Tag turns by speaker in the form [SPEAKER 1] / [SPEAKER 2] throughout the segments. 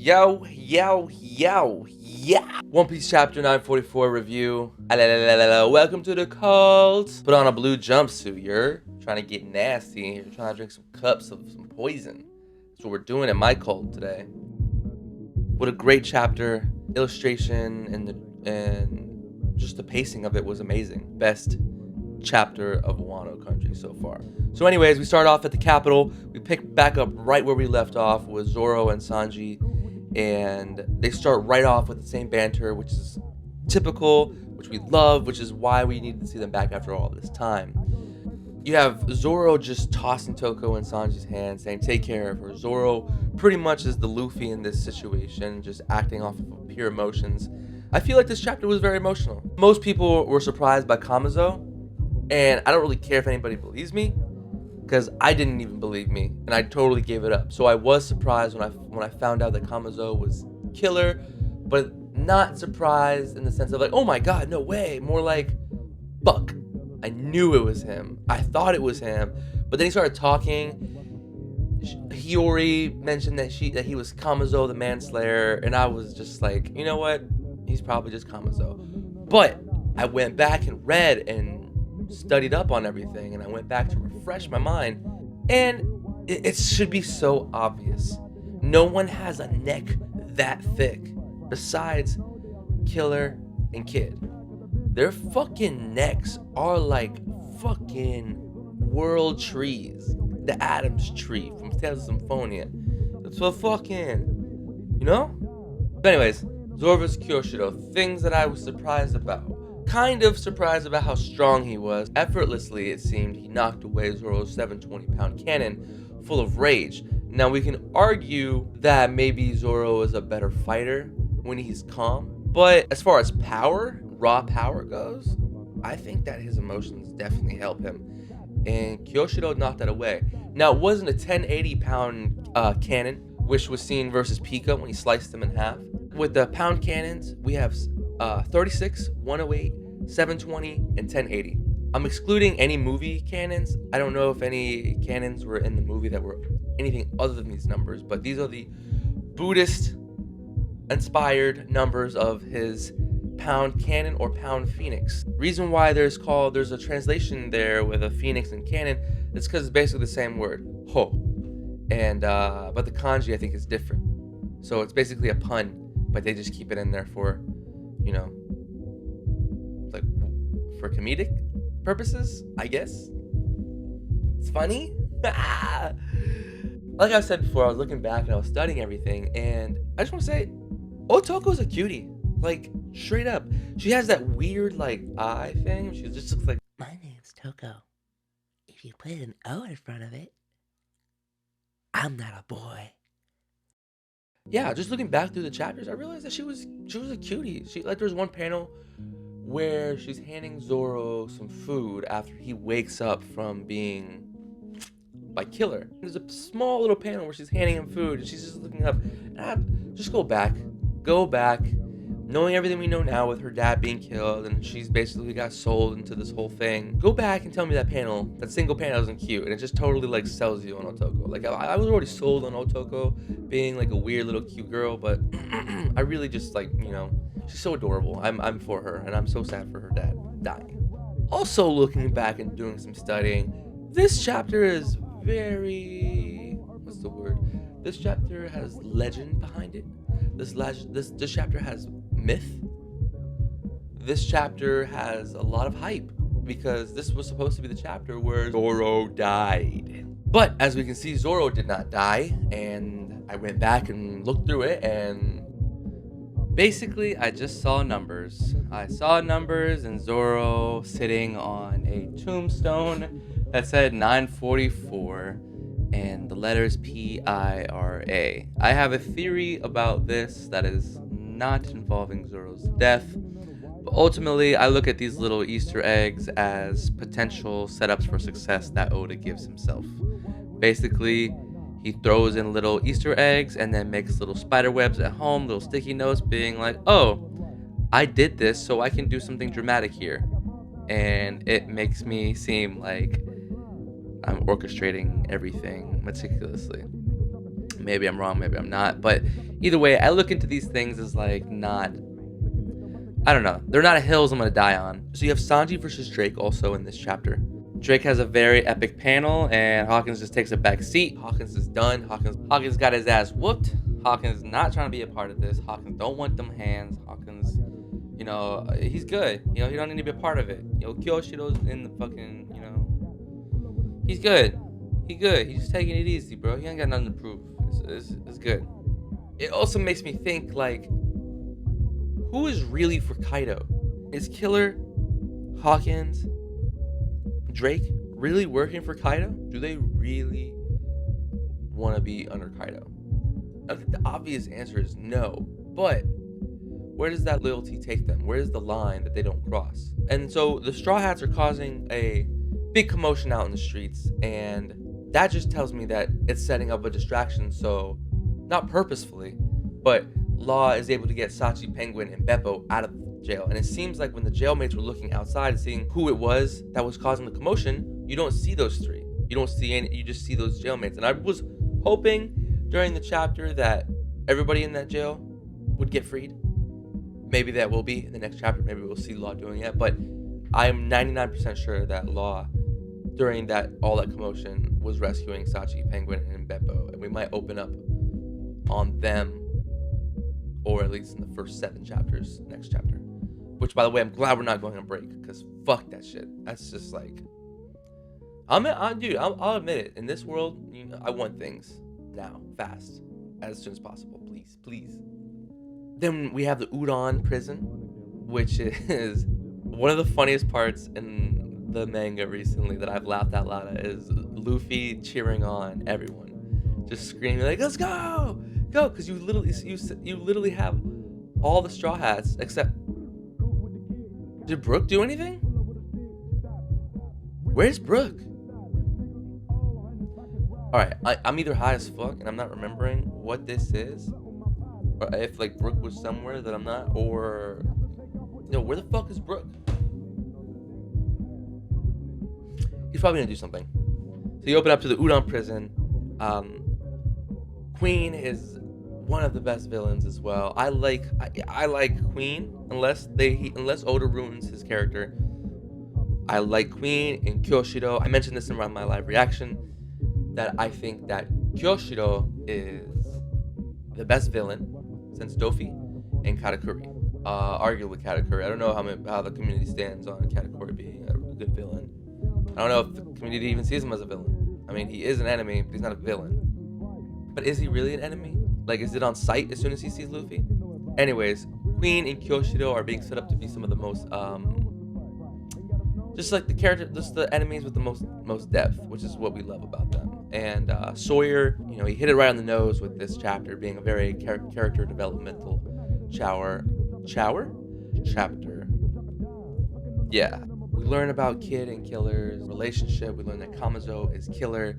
[SPEAKER 1] Yo, yo, yo, yeah. One Piece Chapter 944 review. Welcome to the cult. Put on a blue jumpsuit. You're trying to get nasty. You're trying to drink some cups of some poison. That's what we're doing in my cult today. What a great chapter. Illustration and just the pacing of it was amazing. Best chapter of Wano Country so far. So anyways, we start off at the capital. We pick back up right where we left off with Zoro and Sanji, and they start right off with the same banter, which is typical, which we love, which is why we need to see them back after all this time. You have Zoro just tossing Toko in Sanji's hand, saying take care of her. Zoro pretty much is the Luffy in this situation, just acting off of pure emotions. I feel like this chapter was very emotional. Most people were surprised by Kamazo, and I don't really care if anybody believes me, because I didn't even believe me, and I totally gave it up. So I was surprised when I found out that Kamazo was killer, but not surprised in the sense of like, oh my god, no way. More like, fuck, I knew it was him. I thought it was him, but then he started talking. Hiyori mentioned that he was Kamazo, the manslayer, and I was just like, you know what? He's probably just Kamazo. But I went back and read and studied up on everything, and I went back to refresh my mind, and it should be so obvious. No one has a neck that thick besides Killer and Kid. Their fucking necks are like fucking world trees. The Adams tree from Tales of Symphonia. It's so fucking, you know? But anyways, Zoro vs. Kyoshido, things that I was surprised about. Kind of surprised about how strong he was. Effortlessly, it seemed, he knocked away Zoro's 720-pound cannon full of rage. Now, we can argue that maybe Zoro is a better fighter when he's calm, but as far as power, raw power goes, I think that his emotions definitely help him, and Kyoshido knocked that away. Now, it wasn't a 1080-pound cannon, which was seen versus Pika when he sliced him in half. With the pound cannons, we have 36, 108, 720, and 1080. I'm excluding any movie cannons. I don't know if any cannons were in the movie that were anything other than these numbers, but these are the Buddhist-inspired numbers of his pound cannon or pound phoenix. Reason why there's a translation there with a phoenix and cannon, it's because it's basically the same word, ho. And but the kanji I think is different. So it's basically a pun, but they just keep it in there for, you know, like for comedic purposes, I guess. It's funny. Like I said before, I was looking back and I was studying everything, and I just want to say, Otoko's a cutie. Like, straight up. She has that weird, like, eye thing. She just looks like,
[SPEAKER 2] my name's Toko. If you put an O in front of it, I'm not a boy.
[SPEAKER 1] yeah, just looking back through the chapters, I realized that she was a cutie. There was one panel where she's handing Zoro some food after he wakes up from being by Killer. There's a small little panel where she's handing him food and she's just looking up. And just go back, knowing everything we know now with her dad being killed and she's basically got sold into this whole thing. Go back and tell me that single panel isn't cute, and it just totally like sells you on Otoko. Like I was already sold on Otoko being like a weird little cute girl, but I really just like, you know, she's so adorable. I'm for her, and I'm so sad for her dad dying. Also, looking back and doing some studying, this chapter is very, what's the word? This chapter has legend behind it. This chapter has myth. This chapter has a lot of hype because this was supposed to be the chapter where Zoro died. But as we can see, Zoro did not die, and I went back and looked through it, and
[SPEAKER 3] basically I just saw numbers. I saw numbers and Zoro sitting on a tombstone that said 944 and the letters P-I-R-A. I have a theory about this that is not involving Zoro's death, but ultimately I look at these little Easter eggs as potential setups for success that Oda gives himself. Basically, he throws in little Easter eggs and then makes little spider webs at home, little sticky notes being like, oh, I did this so I can do something dramatic here. And it makes me seem like I'm orchestrating everything meticulously. Maybe I'm wrong, maybe I'm not. But either way, I look into these things as like not, I don't know. They're not hills I'm gonna die on.
[SPEAKER 1] So you have Sanji versus Drake also in this chapter.
[SPEAKER 3] Drake has a very epic panel, and Hawkins just takes a back seat.
[SPEAKER 1] Hawkins is done.
[SPEAKER 3] Hawkins got his ass whooped. Hawkins not trying to be a part of this. Hawkins don't want them hands. Hawkins, you know, he's good. You know, he don't need to be a part of it. You know, Kyoshiro's in the fucking, you know, he's good. He good. He's just taking it easy, bro. He ain't got nothing to prove. It's good.
[SPEAKER 1] It also makes me think, like, who is really for Kaido? Is Killer, Hawkins, Drake really working for Kaido? Do they really want to be under Kaido? I think the obvious answer is no. But where does that loyalty take them? Where is the line that they don't cross? And so the Straw Hats are causing a big commotion out in the streets, and that just tells me that it's setting up a distraction. So, not purposefully, but Law is able to get Sachi, Penguin, and Beppo out of jail. And it seems like when the jailmates were looking outside and seeing who it was that was causing the commotion, you don't see those three. You don't see any, you just see those jailmates. And I was hoping during the chapter that everybody in that jail would get freed. Maybe that will be in the next chapter. Maybe we'll see Law doing it. But I'm 99% sure that Law, during all that commotion, was rescuing Sachi, Penguin, and Beppo. And we might open up on them, or at least in the first 7 chapters, next chapter. Which, by the way, I'm glad we're not going on break, because fuck that shit. That's just like, I'll admit it. In this world, you know, I want things now, fast, as soon as possible. Please. Then we have the Udon prison, which is one of the funniest parts in the manga recently that I've laughed out loud at, is Luffy cheering on everyone, just screaming like, "Let's go, go!" Because you literally have all the Straw Hats except. Did Brook do anything? Where's Brook? Alright, I'm either high as fuck and I'm not remembering what this is, or if like Brook was somewhere that I'm not, or no, where the fuck is Brook? He's probably gonna do something. So you open up to the Udon prison. Queen is one of the best villains as well. I like Queen, unless Oda ruins his character. I like Queen and Kyoshiro. I mentioned this in my live reaction, that I think that Kyoshiro is the best villain since Dofi and Katakuri. Arguably Katakuri. I don't know how the community stands on Katakuri being a good villain. I don't know if the community even sees him as a villain. I mean, he is an enemy, but he's not a villain. But is he really an enemy? Like, is it on sight as soon as he sees Luffy? Anyways, Queen and Kyoshiro are being set up to be some of the most, just the enemies with the most depth, which is what we love about them. And Sawyer, you know, he hit it right on the nose with this chapter being a very character developmental chapter. Yeah, we learn about Kid and Killer's relationship. We learn that Kamazo is Killer.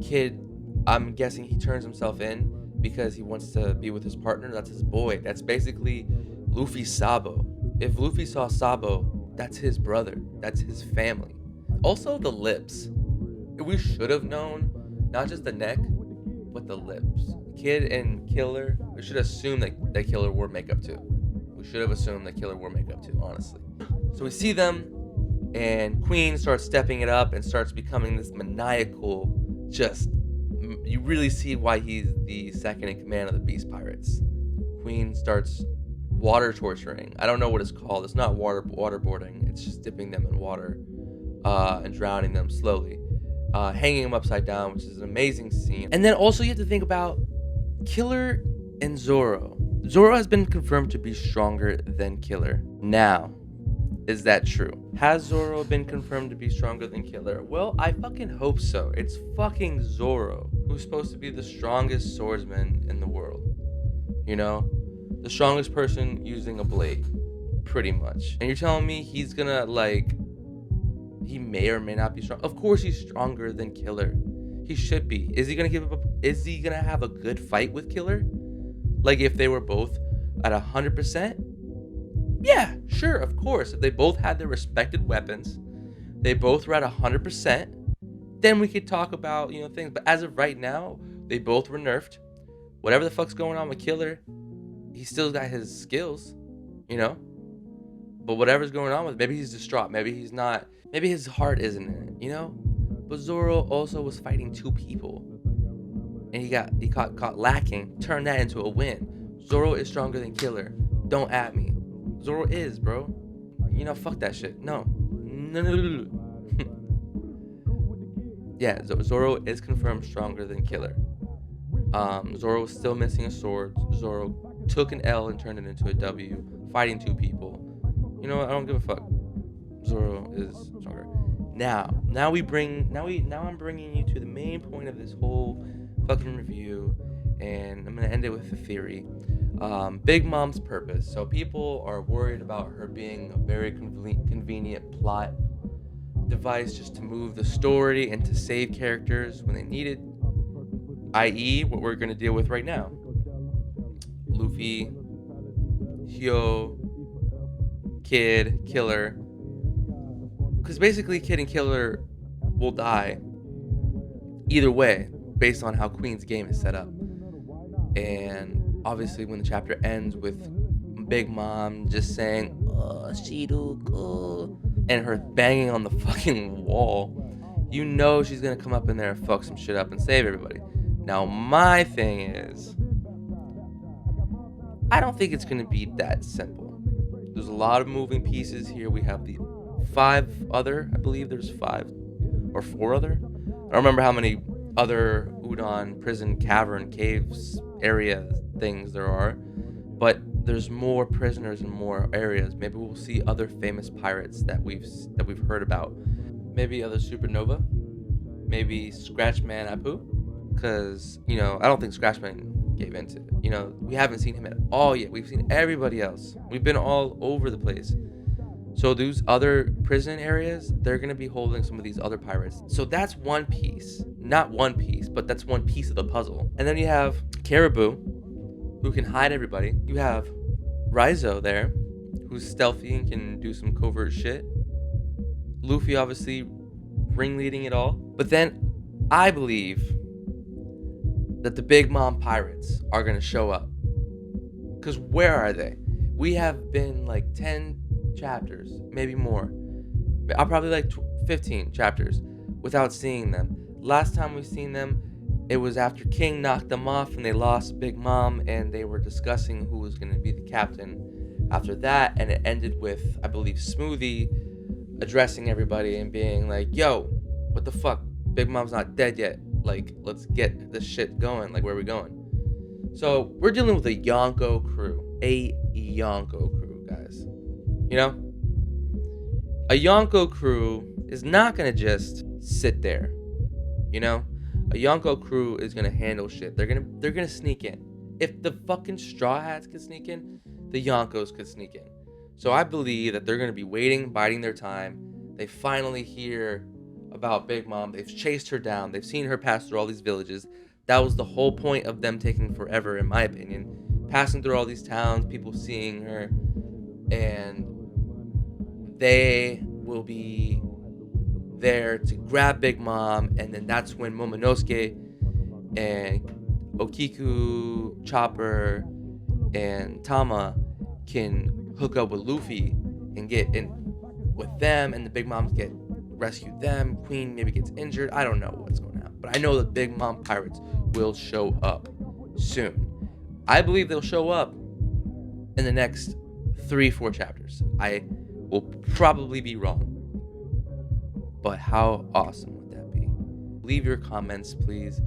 [SPEAKER 1] Kid, I'm guessing he turns himself in because he wants to be with his partner. That's his boy. That's basically Luffy's Sabo. If Luffy saw Sabo, that's his brother. That's his family. Also, the lips. We should have known, not just the neck, but the lips. Kid and Killer, we should assume that Killer wore makeup too. We should have assumed that Killer wore makeup too, honestly. So we see them, and Queen starts stepping it up and starts becoming this maniacal, just, you really see why he's the second in command of the Beast Pirates. Queen starts water torturing. I don't know what it's called. It's not waterboarding. It's just dipping them in water and drowning them slowly. Hanging them upside down, which is an amazing scene. And then also you have to think about Killer and Zoro. Zoro has been confirmed to be stronger than Killer. Now, is that true? Has Zoro been confirmed to be stronger than Killer? Well, I fucking hope so. It's fucking Zoro, who's supposed to be the strongest swordsman in the world. You know? The strongest person using a blade. Pretty much. And you're telling me he's gonna, like, he may or may not be strong? Of course he's stronger than Killer. He should be. Is he gonna give up? Is he gonna have a good fight with Killer? Like, if they were both at 100%? Yeah, sure, of course. If they both had their respected weapons, they both were at 100%, then we could talk about, you know, things. But as of right now, they both were nerfed. Whatever the fuck's going on with Killer, he still got his skills, you know? But whatever's going on with, maybe he's distraught, maybe he's not, maybe his heart isn't in it, you know? But Zoro also was fighting 2 people. And he caught lacking, turned that into a win. Zoro is stronger than Killer. Don't at me. Zoro is, bro. You know, fuck that shit. No. Yeah, Zoro is confirmed stronger than Killer. Zoro was still missing a sword. Zoro took an L and turned it into a W, fighting 2 people. You know what? I don't give a fuck. Zoro is stronger. Now I'm bringing you to the main point of this whole fucking review, and I'm gonna end it with a theory. Big Mom's purpose. So people are worried about her being a very convenient plot device just to move the story and to save characters when they need it, i.e. what we're gonna deal with right now. Luffy, Hyo, Kid, Killer. Because basically Kid and Killer will die either way based on how Queen's game is set up. And obviously when the chapter ends with Big Mom just saying, "Oh, Shiruko," and her banging on the fucking wall, you know she's gonna come up in there and fuck some shit up and save everybody. Now my thing is, I don't think it's gonna be that simple. There's a lot of moving pieces here. We have the 5 other, I believe there's 5 or 4 other. I don't remember how many other Udon prison cavern caves area things there are, but there's more prisoners and more areas. Maybe we'll see other famous pirates that we've heard about. Maybe other Supernova. Maybe Scratchman Apu, because you know I don't think Scratchman gave into it. You know, we haven't seen him at all yet. We've seen everybody else. We've been all over the place. So those other prison areas, they're going to be holding some of these other pirates. So that's one piece. Not one piece, but that's one piece of the puzzle. And then you have Caribou, who can hide everybody. You have Raizo there, who's stealthy and can do some covert shit. Luffy, obviously, ringleading it all. But then I believe that the Big Mom pirates are going to show up. Because where are they? We have been like 10 chapters, maybe more. I'll probably like 15 chapters without seeing them. Last time we seen them, it was after King knocked them off and they lost Big Mom, and they were discussing who was going to be the captain after that, and it ended with, I believe, Smoothie addressing everybody and being like, "Yo, what the fuck? Big Mom's not dead yet. Like, let's get this shit going. Like, where are we going?" So we're dealing with a Yonko crew. A Yonko crew, guys. You know? A Yonko crew is not going to just sit there. You know? A Yonko crew is going to handle shit. They're going to sneak in. If the fucking Straw Hats could sneak in, the Yonkos could sneak in. So I believe that they're going to be waiting, biding their time. They finally hear about Big Mom. They've chased her down. They've seen her pass through all these villages. That was the whole point of them taking forever, in my opinion. Passing through all these towns, people seeing her, and they will be there to grab Big Mom, and then that's when Momonosuke and Okiku, Chopper, and Tama can hook up with Luffy and get in with them, and the Big Moms rescue them. Queen maybe gets injured. I don't know what's going on, but I know the Big Mom pirates will show up soon. I believe they'll show up in the next 3-4 chapters. I will probably be wrong, but how awesome would that be? Leave your comments, please.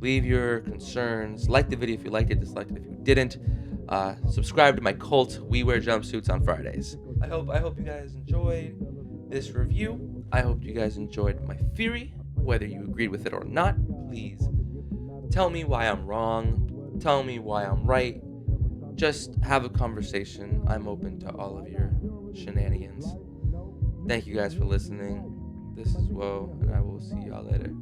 [SPEAKER 1] Leave your concerns. Like the video if you liked it, dislike it if you didn't. Subscribe to my cult. We wear jumpsuits on Fridays. I hope you guys enjoyed this review. I hope you guys enjoyed my theory. Whether you agreed with it or not, please tell me why I'm wrong. Tell me why I'm right. Just have a conversation. I'm open to all of your shenanigans. Thank you guys for listening. This is Woe, and I will see y'all later.